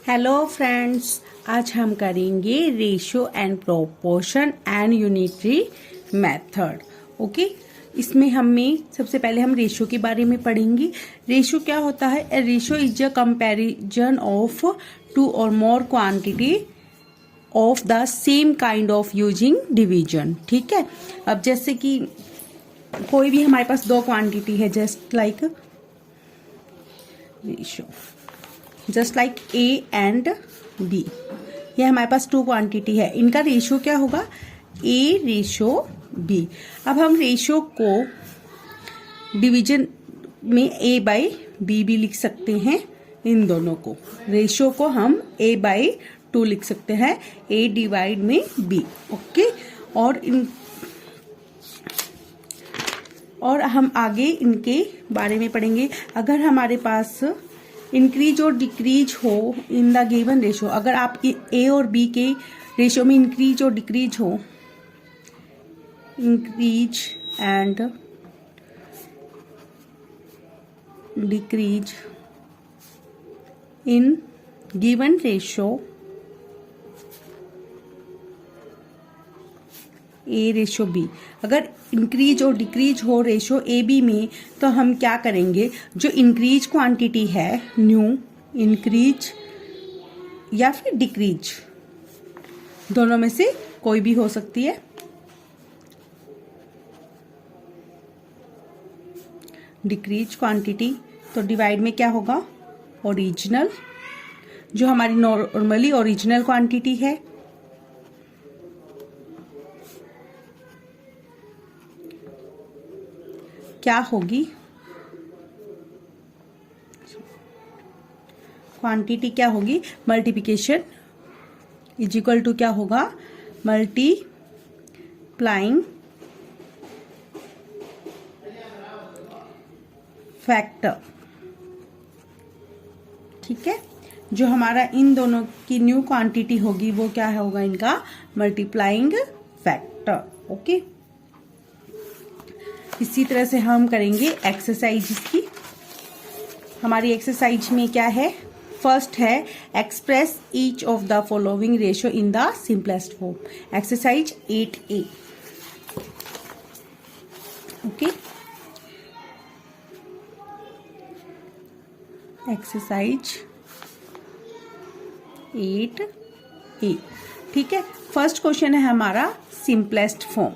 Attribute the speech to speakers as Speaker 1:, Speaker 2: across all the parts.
Speaker 1: Hello friends, आज हम करेंगे ratio and proportion and unitary method. Okay, इसमें हमें सबसे पहले हम रेशो के बारे में पढ़ेंगे। रेशो क्या होता है? A ratio is a comparison of two or more quantity of the same kind of using division. ठीक है, अब जैसे कि कोई भी हमारे पास दो क्वांटिटी है, just like ratio, just like A and B, ये हमारे पास टू क्वांटिटी है। इनका रेशो क्या होगा? ए रेशो बी। अब हम रेशो को डिवीजन में ए बाई बी भी लिख सकते हैं। इन दोनों को रेशो को हम ए बाई 2 लिख सकते हैं, ए डिवाइड में बी। ओके, और हम आगे इनके बारे में पढ़ेंगे। अगर हमारे पास इंक्रीज और डिक्रीज हो इन द गिवन रेशो, अगर आप ए और बी के रेशो में इंक्रीज और डिक्रीज हो, increase and decrease in given ratio A ratio B, अगर इंक्रीज और डिक्रीज हो रेशो ए बी में, तो हम क्या करेंगे? जो इंक्रीज क्वांटिटी है, न्यू इंक्रीज या फिर डिक्रीज, दोनों में से कोई भी हो सकती है। डिक्रीज क्वांटिटी तो डिवाइड में क्या होगा? ओरिजिनल, जो हमारी नॉर्मली ओरिजिनल क्वांटिटी है, क्या होगी? क्वांटिटी क्या होगी? मल्टीप्लिकेशन इज इक्वल टू क्या होगा? Multiplying factor. ठीक है, जो हमारा इन दोनों की न्यू क्वांटिटी होगी वो क्या होगा? इनका मल्टीप्लाइंग फैक्टर। ओके, इसी तरह से हम करेंगे एक्सरसाइज की। हमारी एक्सरसाइज में क्या है? फर्स्ट है express each of the following ratio in the simplest form. Exercise 8A। Okay, exercise 8A। ठीक है, फर्स्ट क्वेश्चन है हमारा सिंपलेस्ट फॉर्म।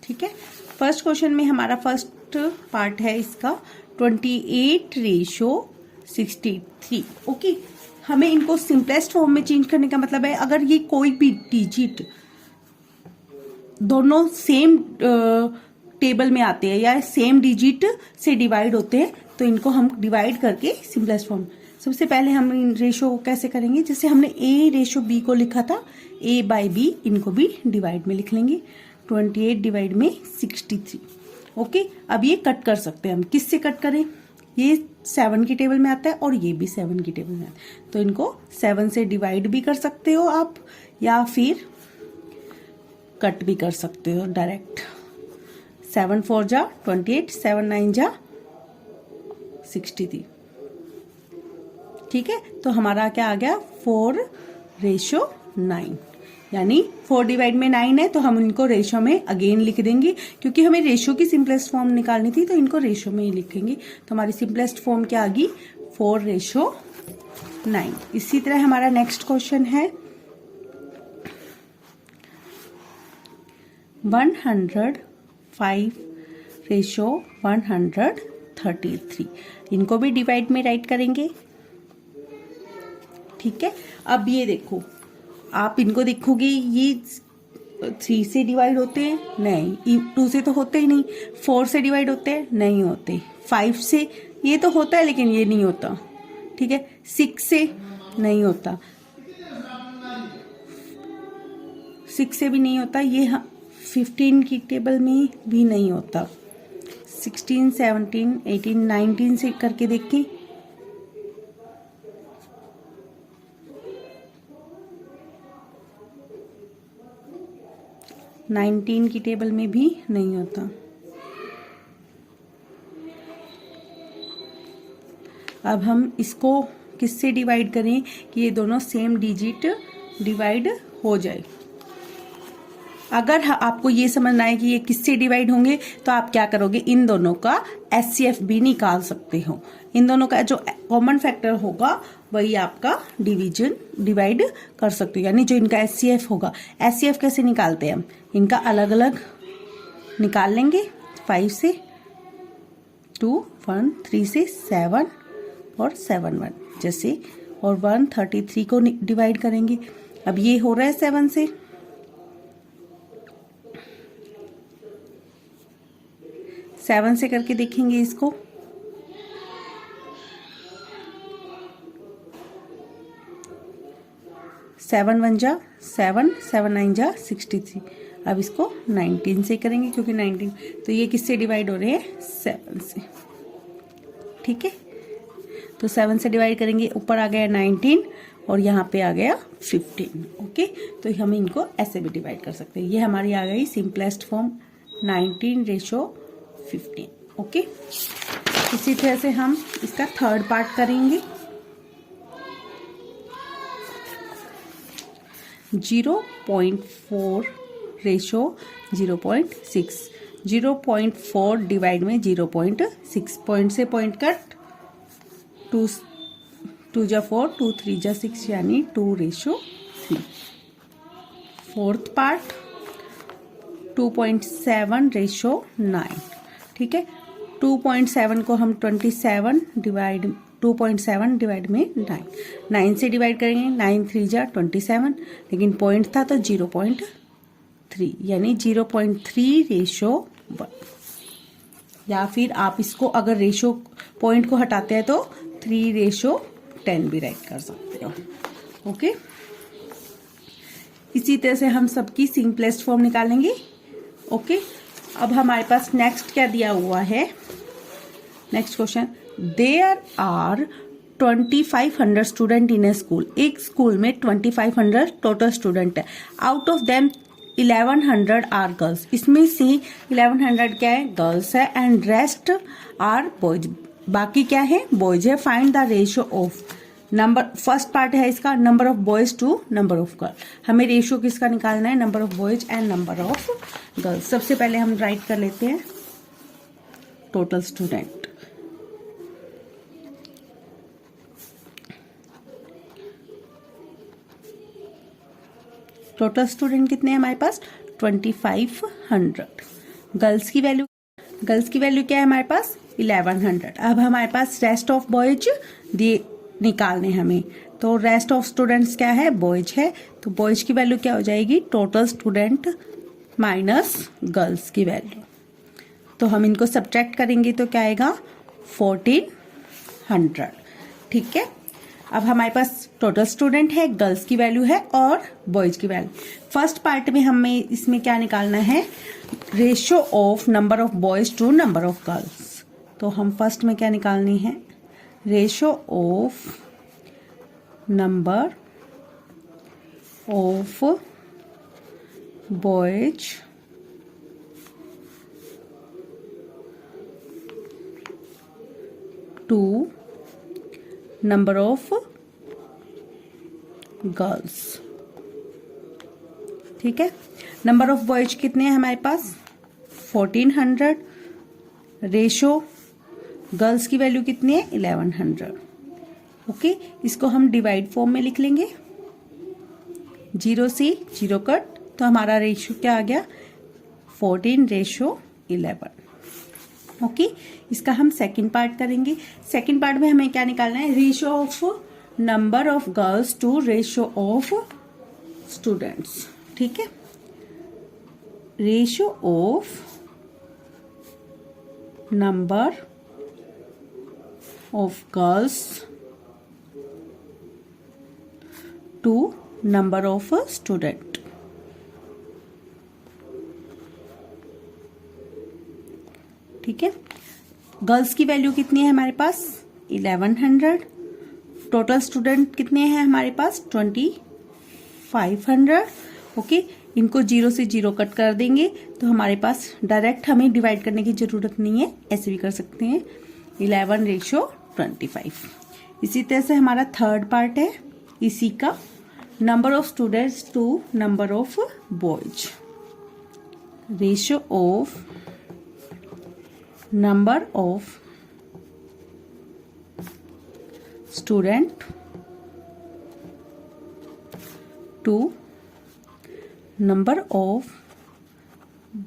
Speaker 1: ठीक है, फर्स्ट क्वेश्चन में हमारा फर्स्ट पार्ट है इसका 28:63। ओके, हमें इनको सिंपलेस्ट फॉर्म में चेंज करने का मतलब है, अगर ये कोई भी डिजिट दोनों सेम टेबल में आते हैं या सेम डिजिट से डिवाइड होते हैं, तो इनको हम डिवाइड करके सिंपलेस्ट फॉर्म। सबसे पहले हम इन रेशो को कैसे करेंगे? जैसे हमने ए रेशो बी को लिखा था, ए बाई बी, इनको भी डिवाइड में लिख लेंगे। 28 डिवाइड में 63। ओके, अब ये कट कर सकते हैं हम। किससे कट करें? ये 7 की टेबल में आता है और ये भी 7 की टेबल में आता है, तो इनको 7 से डिवाइड भी कर सकते हो आप, या फिर कट भी कर सकते हो डायरेक्ट। 7 4 जा 28, 7 9 जा 63। ठीक है, तो हमारा क्या आ गया? 4:9, यानी 4 डिवाइड में 9 है, तो हम इनको रेशो में अगेन लिख देंगे, क्योंकि हमें रेशो की सिंपलेस्ट फॉर्म निकालनी थी, तो इनको रेशो में ही लिखेंगे। तो हमारी सिंपलेस्ट फॉर्म क्या आ गई? 4:9। इसी तरह हमारा नेक्स्ट क्वेश्चन है 105:133। इनको भी डिवाइड में राइट करेंगे। ठीक है, अब ये देखो, आप इनको देखोगे, ये 3 से डिवाइड होते हैं? नहीं। 2 से तो होते ही नहीं। 4 से डिवाइड होते हैं? नहीं होते। 5 से ये तो होता है लेकिन ये नहीं होता। ठीक है, 6 से नहीं होता, 6 से भी नहीं होता। ये 15 की टेबल में भी नहीं होता। 16 17 18 19 से करके देखें। 19 की टेबल में भी नहीं होता। अब हम इसको किससे डिवाइड करें कि ये दोनों सेम डिजिट डिवाइड हो जाए। अगर आपको ये समझना है कि ये किससे डिवाइड होंगे तो आप क्या करोगे, इन दोनों का HCF भी निकाल सकते हो। इन दोनों का जो कॉमन फैक्टर होगा वही आपका डिवाइड कर सकते हो, यानी जो इनका HCF होगा। HCF कैसे निकालते हैं हम, इनका अलग अलग निकाल लेंगे। 5 से 2, 1, 3 से 7 और 7 1 जैसे, और 133 को डिवाइड करेंगे। अब ये हो रहा है 7 से, 7 से करके देखेंगे इसको। सेवन 1 जा 7, 7 9 जा 63। अब इसको 19 से करेंगे क्योंकि 19, तो ये किससे डिवाइड हो रहे हैं, 7 से। ठीक है, तो 7 से डिवाइड करेंगे, ऊपर आ गया 19 और यहाँ पे आ गया 15। ओके, तो हम इनको ऐसे भी डिवाइड कर सकते हैं। ये हमारी आ गई सिंपलेस्ट फॉर्म 19:15। ओके, इसी तरह से हम इसका थर्ड पार्ट करेंगे। 0.4:0.6। 0.4 डिवाइड में 0.6, पॉइंट से पॉइंट कट, 2 जा 4, 2 3 जा 6 यानी 2:3। Fourth part 2.7:9। ठीक है, 2.7 को हम 2.7 डिवाइड में 9 से डिवाइड करेंगे। 9 3 जा 27, लेकिन पॉइंट था तो 0.3 यानी 0.3:1। या फिर आप इसको अगर रेशो पॉइंट को हटाते हैं तो 3:10 भी राइट कर सकते हो। ओके, इसी तरह से हम सबकी सिंपलेस्ट फॉर्म निकालेंगे। ओके, अब हमारे पास नेक्स्ट क्या दिया हुआ है, next question, there are 2500 student in a school. एक स्कूल में 2500 टोटल स्टूडेंट है। Out of them 1100 are girls. इसमें से 1100 क्या है, गर्ल्स है, एंड रेस्ट आर बॉयज। बाकी क्या है, बॉयज है। Find the ratio of number, first part है इसका, number of boys to number of girl. हमें रेशियो किसका निकालना है, number of boys and number of girls. सबसे पहले हम राइट कर लेते हैं टोटल स्टूडेंट। टोटल स्टूडेंट कितने हैं हमारे पास, 2500। गर्ल्स की वैल्यू क्या है हमारे पास, 1100। अब हमारे पास रेस्ट ऑफ बॉयज निकालने हमें, तो रेस्ट ऑफ स्टूडेंट्स क्या है, बॉयज है। तो बॉयज की वैल्यू क्या हो जाएगी, टोटल स्टूडेंट माइनस गर्ल्स की वैल्यू। तो हम इनको सब्ट्रैक्ट करेंगे तो क्या आएगा, 1400। ठीक है, अब हमारे पास टोटल स्टूडेंट है, गर्ल्स की वैल्यू है और बॉयज की वैल्यू। फर्स्ट पार्ट में हमें इसमें क्या निकालना है, ratio of number of boys to number of girls. तो हम फर्स्ट में क्या निकालनी है, ratio of number of boys to number of girls. ठीक है, नंबर ऑफ बॉयज कितने हैं हमारे पास, 1400। रेशो गर्ल्स की वैल्यू कितनी है, 1100। ओके, इसको हम डिवाइड फॉर्म में लिख लेंगे। 0 से 0 कट, तो हमारा रेशियो क्या आ गया, 14:11। ओके, इसका हम सेकंड पार्ट करेंगे। सेकंड पार्ट में हमें क्या निकालना है, ratio of number of girls to ratio of students. ठीक है, ratio of number of girls to number of student. ठीक है, गर्ल्स की वैल्यू कितनी है हमारे पास, 1100। टोटल स्टूडेंट कितने हैं हमारे पास, 2500। ओके, इनको 0 से 0 कट कर देंगे तो हमारे पास डायरेक्ट हमें डिवाइड करने की जरूरत नहीं है, ऐसे भी कर सकते हैं। 11:10 25। इसी तरह से हमारा थर्ड पार्ट है इसी का, number of students to number of boys, ratio of number of student to number of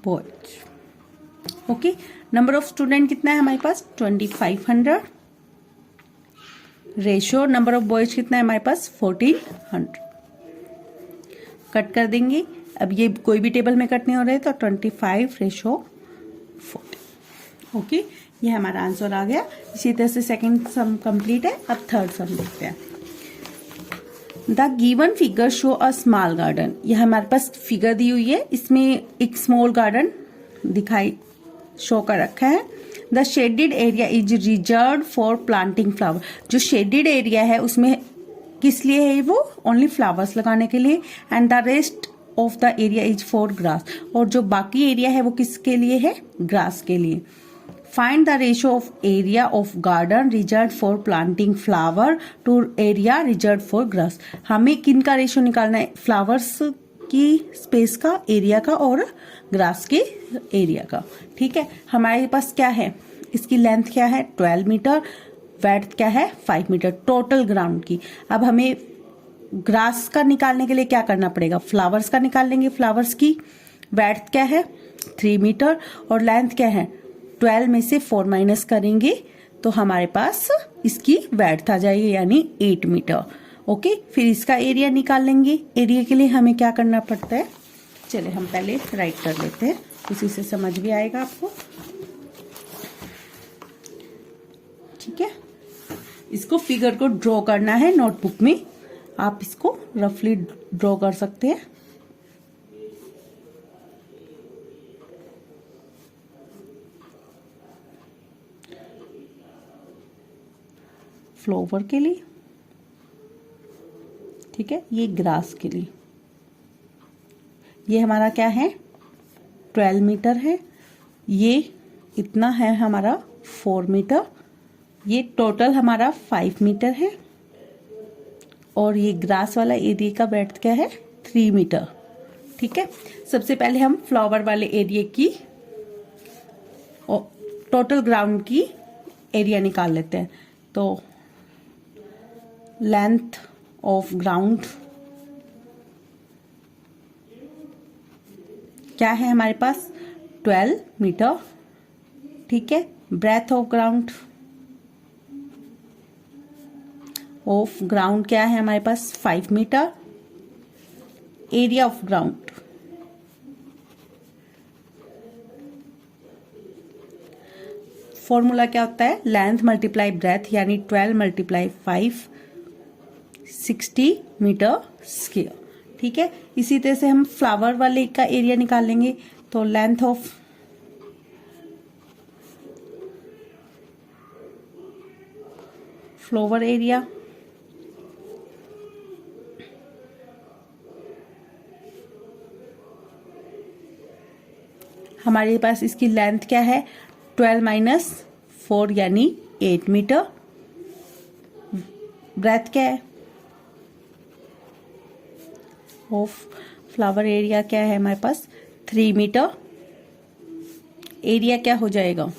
Speaker 1: boys. Okay, number of student कितना है हमारे पास 2500, रेशियो नंबर ऑफ बॉयज कितना है हमारे पास 1400। कट कर देंगे, अब ये कोई भी टेबल में कट नहीं हो रहे तो 25 रेशियो 40। ओके, ये हमारा आंसर आ गया। इसी तरह से सेकंड सम कंप्लीट है। अब थर्ड सम देखते हैं। The given figure show a small garden, यह हमारे पास फिगर दी हुई है, इसमें एक स्मॉल गार्डन दिखाई शो कर रखा है। The shaded area is reserve for planting flower, जो शेडेड एरिया है उसमें किस लिए है वो, ओनली फ्लावर्स लगाने के लिए। And the rest of the area is for grass, और जो बाकी एरिया है वो किसके लिए है, ग्रास के लिए। Find the ratio of area of garden reserve for planting flower to area reserve for grass. हमें किन का रेशियो निकालना है, फ्लावर्स की स्पेस का, एरिया का, और ग्रास के एरिया का। ठीक है, हमारे पास क्या है, इसकी लेंथ क्या है 12 मीटर, विड्थ क्या है 5 मीटर टोटल ग्राउंड की। अब हमें ग्रास का निकालने के लिए क्या करना पड़ेगा, फ्लावर्स का निकाल लेंगे। फ्लावर्स की विड्थ क्या है 3 मीटर और लेंथ क्या है 12 में से 4 माइनस करेंगे तो हमारे पास इसकी विड्थ आ जाएगी, यानी 8 मीटर। ओके, फिर इसका एरिया निकाल लेंगे। एरिया के लिए हमें क्या करना पड़ता है, चले हम पहले राइट कर लेते हैं, उसी से समझ भी आएगा आपको। ठीक है, इसको फिगर को ड्रॉ करना है नोटबुक में, आप इसको रफली ड्रॉ कर सकते हैं। फ्लावर के लिए, ठीक है, ये ग्रास के लिए। ये हमारा क्या है 12 मीटर है, ये इतना है हमारा 4 मीटर, ये टोटल हमारा 5 मीटर है, और ये ग्रास वाला एरिया का ब्रेड्थ क्या है 3 मीटर। ठीक है, सबसे पहले हम फ्लावर वाले एरिया की टोटल ग्राउंड की एरिया निकाल लेते हैं। तो लेंथ ऑफ ग्राउंड क्या है हमारे पास 12 मीटर। ठीक है, ब्रेथ ऑफ ग्राउंड क्या है हमारे पास 5 metre. Area of ground formula क्या होता है, लेंथ मल्टीप्लाई ब्रेथ, यानी 12 मल्टीप्लाई 5 60 मीटर स्क्वायर। ठीक है, इसी तरह से हम फ्लावर वाले का एरिया निकाल लेंगे। तो लेंथ ऑफ फ्लावर एरिया हमारे पास इसकी लेंथ क्या है 12 माइनस 4 यानी 8 मीटर। ब्रेथ क्या है ऑफ फ्लावर एरिया क्या है हमारे पास 3 मीटर। एरिया क्या हो जाएगा,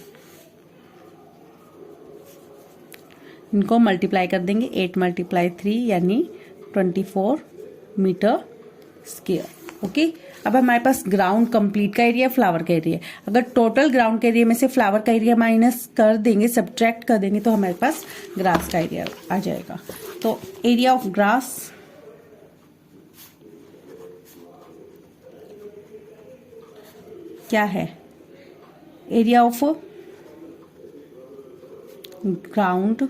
Speaker 1: इनको मल्टीप्लाई कर देंगे, 8 मल्टीप्लाई 3 यानी 24 मीटर स्क्वायर। ओके, अब हमारे पास ग्राउंड कंप्लीट का एरिया, फ्लावर का एरिया। अगर टोटल ग्राउंड के एरिया में से फ्लावर का एरिया माइनस कर देंगे, सब्ट्रैक्ट कर देंगे, तो हमारे पास ग्रास का एरिया आ जाएगा। तो एरिया ऑफ ग्रास क्या है, area of ground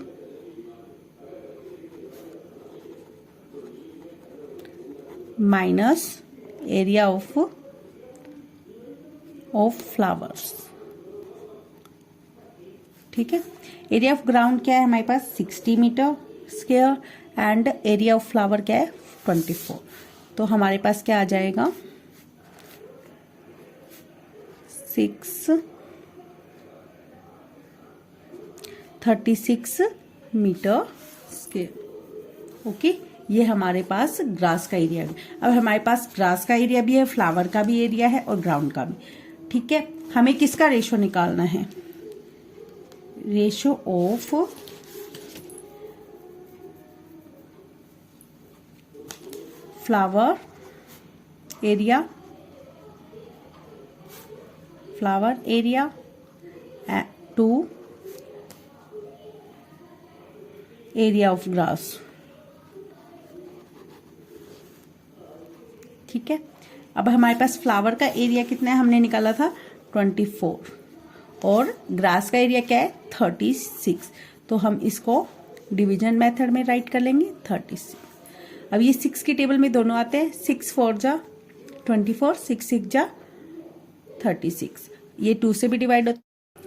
Speaker 1: minus area of flowers. ठीक है, एरिया ऑफ ग्राउंड क्या है हमारे पास 60 metre square and area of flower क्या है 24। तो हमारे पास क्या आ जाएगा 36 मीटर स्क्वायर। ओके, ये हमारे पास ग्रास का एरिया है। अब हमारे पास ग्रास का एरिया भी है, फ्लावर का भी एरिया है और ग्राउंड का भी। ठीक है, हमें किसका रेशो निकालना है? Ratio of flower area to area of grass. ठीक है, अब हमारे पास फ्लावर का एरिया कितना है, हमने निकाला था 24 और ग्रास का एरिया क्या है 36। तो हम इसको डिवीजन मेथड में राइट कर लेंगे 36। अब ये 6 की टेबल में दोनों आते हैं, 6 4 जा 24, 6 6 जा 36। ये 2 से भी डिवाइड होता है,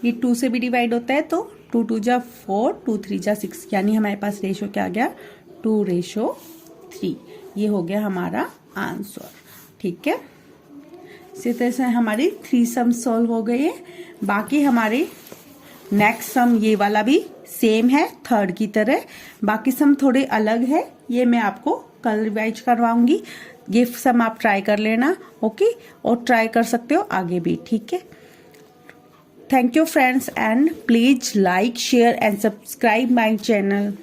Speaker 1: ये 2 से भी डिवाइड होता है, तो 2 2 जा 4, 2 3 जा 6, यानी हमारे पास रेशो क्या आ गया 2:3। ये हो गया हमारा आंसर। ठीक है, इसी तरह से हमारी 3 सम सॉल्व हो गई है। बाकी हमारी नेक्स्ट सम ये वाला भी सेम है थर्ड की तरह, बाकी सम थोड़े अलग है, ये मैं आपको कल रिवाइज करवाऊंगी। ये सम आप ट्राई कर लेना। ओके, और ट्राई कर सकते हो आगे भी। ठीक है, thank you friends, and please like share and subscribe my channel.